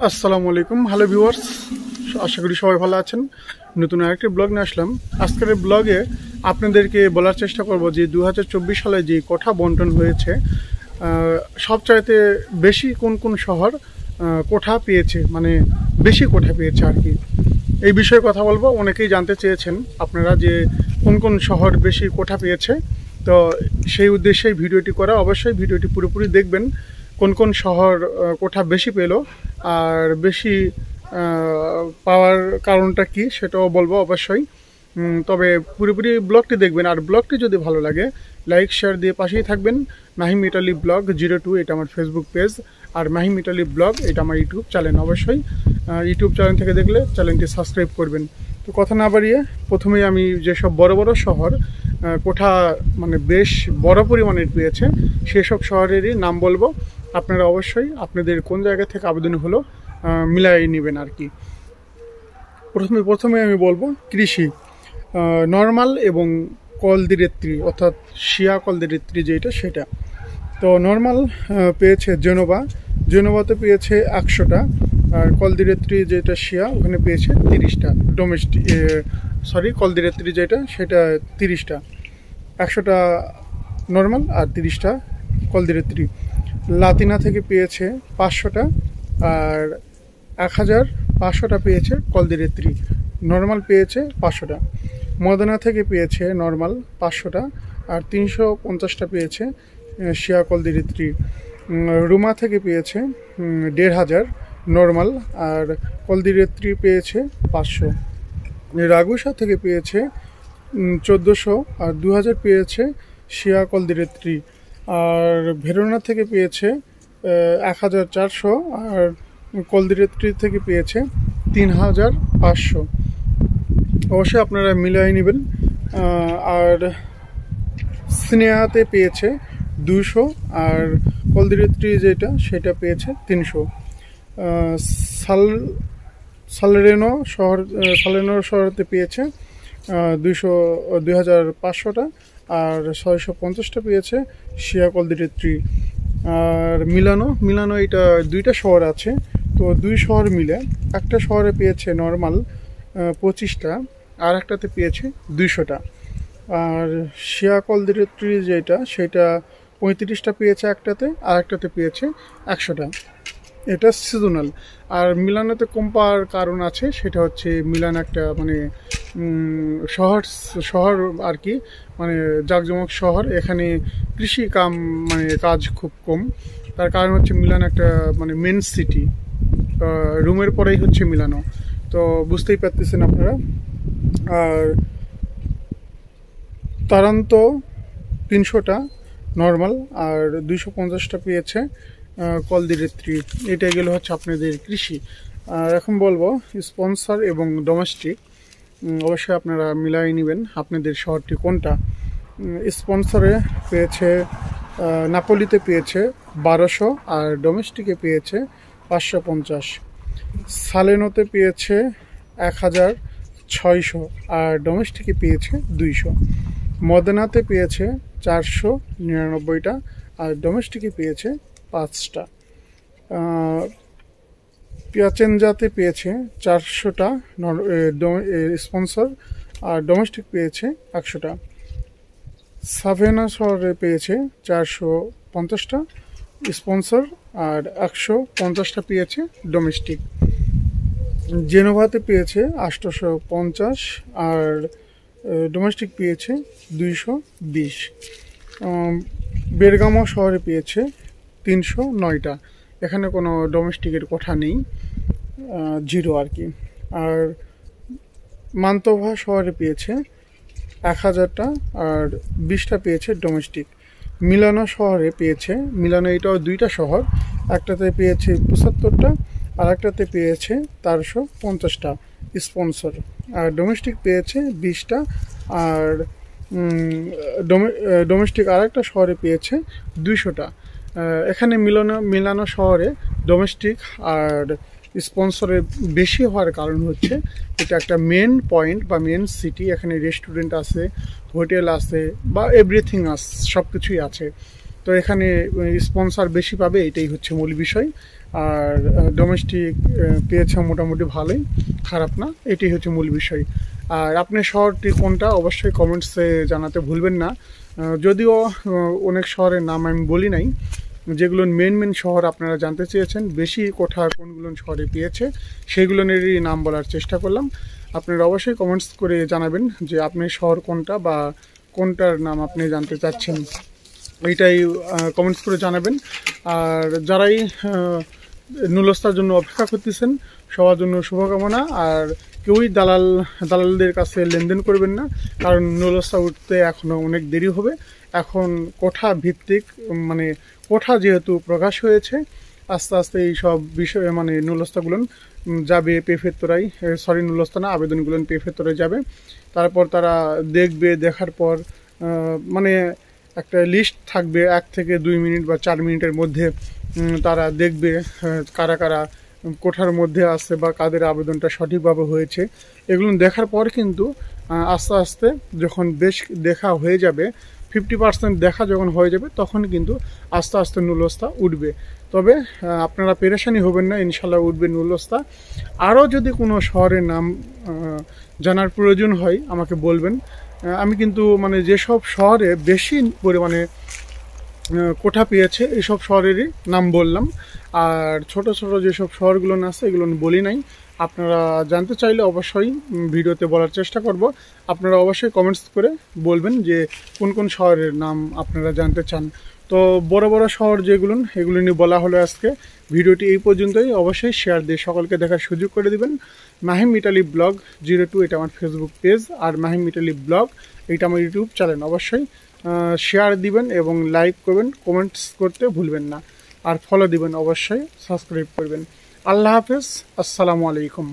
আসসালামু আলাইকুম। Hello viewers, আশা করি সবাই ভালো আছেন। নতুন আরেকটি ব্লগ নিয়ে আসলাম। আজকের ব্লগে আপনাদেরকে বলার চেষ্টা করব যে 2024 সালে যে কোঠা বন্টন হয়েছে, সবচাইতে বেশি কোন কোন শহর কোঠা পেয়েছে, মানে বেশি কোঠা পেয়েছে আর কি। এই বিষয়ে কথা বলবো। অনেকেই জানতে চেয়েছেন আপনারা যে কোন কোন শহর বেশি কোঠা পেয়েছে, তো সেই উদ্দেশ্যেই ভিডিওটি করা। অবশ্যই ভিডিওটি পুরোপুরি দেখবেন। কোন কোন শহর কোঠা বেশি পেল আর বেশি পাওয়ার কারণটা কি সেটাও বলবো অবশ্যই। তবে পুরোপুরি ব্লগটি দেখবেন, আর ব্লগটি যদি ভালো লাগে লাইক শেয়ার দিয়ে পাশেই থাকবেন। মাহিম ইটালি ব্লগ 02 এটা আমার ফেসবুক পেজ, আর মাহিম ইটালি ব্লগ এটা আমার ইউটিউব চ্যানেল। অবশ্যই ইউটিউব চ্যানেল থেকে দেখলে চ্যানেলটি সাবস্ক্রাইব করবেন। তো কথা না বাড়িয়ে প্রথমেই আমি যেসব বড় বড় শহর কোঠা মানে বেশ বড় পরিমাণের পেয়েছে সেসব শহরেরই নাম বলবো। আপনারা অবশ্যই আপনাদের কোন জায়গা থেকে আবেদন হলো মিলাই নেবেন আর কি। প্রথমে আমি বলবো কৃষি, নর্মাল এবং কলদিরেত্রী অর্থাৎ শিয়া কলদিরেত্রী যেটা সেটা। তো নর্মাল পেয়েছে জেনোভাতে পেয়েছে 100টা, আর কলদিরেত্রী যেটা শিয়া ওখানে পেয়েছে 30টা। ডোমেস্টিক কলদিরেত্রী যেটা সেটা 30টা, 100টা নর্মাল আর 30টা কলদিরেত্রী। লাতিনা থেকে পেয়েছে 500টা, আর 1500টা পেয়েছে কলদিরেত্রী। নর্মাল পেয়েছে 500টা। মদনা থেকে পেয়েছে নর্মাল 500টা, আর 350টা পেয়েছে শিয়া কলদিরেত্রী। রুমা থেকে পেয়েছে 1500 নর্মাল, আর কলদিরেত্রী পেয়েছে 500। রাগুসা থেকে পেয়েছে 1400, আর 2000 পেয়েছে শিয়া কলদিরেত্রী। আর ভেরোনা থেকে পেয়েছে 1400, আর কলদিরেত্রী থেকে পেয়েছে 3500। অবশ্যই আপনারা মিলাই নেবেন। আর স্নেহাতে পেয়েছে 200, আর কলদিরেত্রী যেটা সেটা পেয়েছে 300। সালেনো শহরতে পেয়েছে 2500টা, আর 650টা পেয়েছে শিয়া কলদিরেত্রী। আর মিলানো এটা 2টা শহর আছে, তো 2 শহর মিলে একটা শহরে পেয়েছে নর্মাল 25টা, আর একটাতে পেয়েছে 200টা। আর শিয়া কলদিরেত্রী যেটা সেটা 35টা পেয়েছে একটাতে, আর একটাতে পেয়েছে 100টা। এটা সিজনাল। আর মিলানোতে কম পাওয়ার কারণ আছে, সেটা হচ্ছে মিলান একটা মানে শহর আর কি, মানে জাঁকজমক শহর। এখানে কৃষি কাজ খুব কম। তার কারণ হচ্ছে মিলান একটা মানে মেন সিটি, রোমের পরেই হচ্ছে মিলানো, তো বুঝতেই পারতেছেন আপনারা। আর তারান্তো 300টা নর্মাল, আর 250টা পেয়েছে কলদিরেত্রী। এটা গেলে হচ্ছে আপনাদের কৃষি। আর এখন বলবো স্পন্সর এবং ডোমেস্টিক। অবশ্যই আপনারা মিলাই নেবেন আপনাদের শহরটি কোনটা। স্পন্সরে পেয়েছে নাপোলিতে পেয়েছে 1200, আর ডোমেস্টিকে পেয়েছে 550। সালেনোতে পেয়েছে 1600, আর ডোমেস্টিকে পেয়েছে 200। মদনাতে পেয়েছে 499টা, আর ডোমেস্টিকে পেয়েছে 5টা। পিয়াচেনজাতে পেয়েছে 400টা স্পন্সর, আর ডোমেস্টিক পেয়েছে 100টা। সাভেনা শহরে পেয়েছে 450টা স্পন্সর, আর 150টা পেয়েছে ডোমেস্টিক। জেনোভাতে পেয়েছে 850, আর ডোমেস্টিক পেয়েছে 220। বেরগামো শহরে পেয়েছে 309টা। এখানে কোনো ডোমেস্টিকের কোঠা নেই, 0 আর কি। আর মান্তোভা শহরে পেয়েছে 1000টা, আর 20টা পেয়েছে ডোমেস্টিক। মিলানো শহরে পেয়েছে, মিলানো এটাও 2টা শহর, একটাতে পেয়েছে 75টা, আর একটাতে পেয়েছে 450টা স্পন্সর, আর ডোমেস্টিক পেয়েছে 20টা। আর ডোমেস্টিক আর একটা শহরে পেয়েছে 200টা। এখানে মিলানো শহরে ডোমেস্টিক আর স্পন্সরের বেশি হওয়ার কারণ হচ্ছে এটা একটা মেন পয়েন্ট বা মেন সিটি। এখানে রেস্টুরেন্ট আছে, হোটেল আছে, বা এভরিথিং আছে, সব কিছুই আছে। তো এখানে স্পন্সর বেশি পাবে, এটাই হচ্ছে মূল বিষয়। আর ডোমেস্টিক পেয়েছে মোটামুটি ভালোই, খারাপ না, এটাই হচ্ছে মূল বিষয়। আর আপনার শহরটি কোনটা অবশ্যই কমেন্টসে জানাতে ভুলবেন না। যদিও অনেক শহরের নাম আমি বলি নাই, যেগুলো মেন শহর আপনারা জানতে চেয়েছেন বেশি কোঠা কোনগুলো শহরে পেয়েছে সেইগুলোরই নাম বলার চেষ্টা করলাম। আপনারা অবশ্যই কমেন্টস করে জানাবেন যে আপনার শহর কোনটা বা কোনটার নাম আপনি জানতে চাচ্ছেন, এইটাই কমেন্টস করে জানাবেন। আর যারাই নুলস্তার জন্য অপেক্ষা করতেছেন সবার জন্য শুভকামনা। আর কেউই দালালদের কাছে লেনদেন করবেন না, কারণ নুলস্তা উঠতে এখনও অনেক দেরি হবে। এখন কোঠা ভিত্তিক মানে কোঠা যেহেতু প্রকাশ হয়েছে, আস্তে আস্তে এই সব বিষয়ে মানে নুলস্তাগুলো যাবে পেফেত্তরাই, নুলস্তা না, আবেদনগুলো পেফেত্তরায় যাবে। তারপর তারা দেখবে, দেখার পর মানে একটা লিস্ট থাকবে 1 থেকে 2 মিনিট বা 4 মিনিটের মধ্যে তারা দেখবে কারা কারা কোঠার মধ্যে আছে বা কাদের আবেদনটা সঠিকভাবে হয়েছে। এগুলো দেখার পর কিন্তু আস্তে আস্তে যখন বেশ দেখা হয়ে যাবে, 50% দেখা যখন হয়ে যাবে, তখন কিন্তু আস্তে আস্তে নুলস্তা উঠবে। তবে আপনারা পেরেশানি হবেন না, ইনশাল্লাহ উঠবে নুলস্তা। আরও যদি কোনো শহরের নাম জানার প্রয়োজন হয় আমাকে বলবেন। আমি কিন্তু মানে যেসব শহরে বেশি পরিমাণে কোঠা পেয়েছে এইসব শহরেরই নাম বললাম। আর ছোট ছোট যেসব শহরগুলো আছে এগুলো বলি নাই। আপনারা জানতে চাইলে অবশ্যই ভিডিওতে বলার চেষ্টা করব। আপনারা অবশ্যই কমেন্টস করে বলবেন যে কোন কোন শহরের নাম আপনারা জানতে চান। তো বড় বড় শহর যেগুলো এগুলো নিয়ে বলা হলো আজকে। ভিডিওটি এই পর্যন্তই। অবশ্যই শেয়ার দিয়ে সকলকে দেখার সুযোগ করে দিবেন। মাহিম ইটালি ব্লগ 02 এটা আমার ফেসবুক পেজ, আর মাহিম ইটালি ব্লগ এটা আমার ইউটিউব চ্যানেল। অবশ্যই শেয়ার দিবেন এবং লাইক করবেন, কমেন্টস করতে ভুলবেন না। আর ফলো দিবেন, অবশ্যই সাবস্ক্রাইব করবেন। আল্লাহ হাফেজ, আসসালামু আলাইকুম।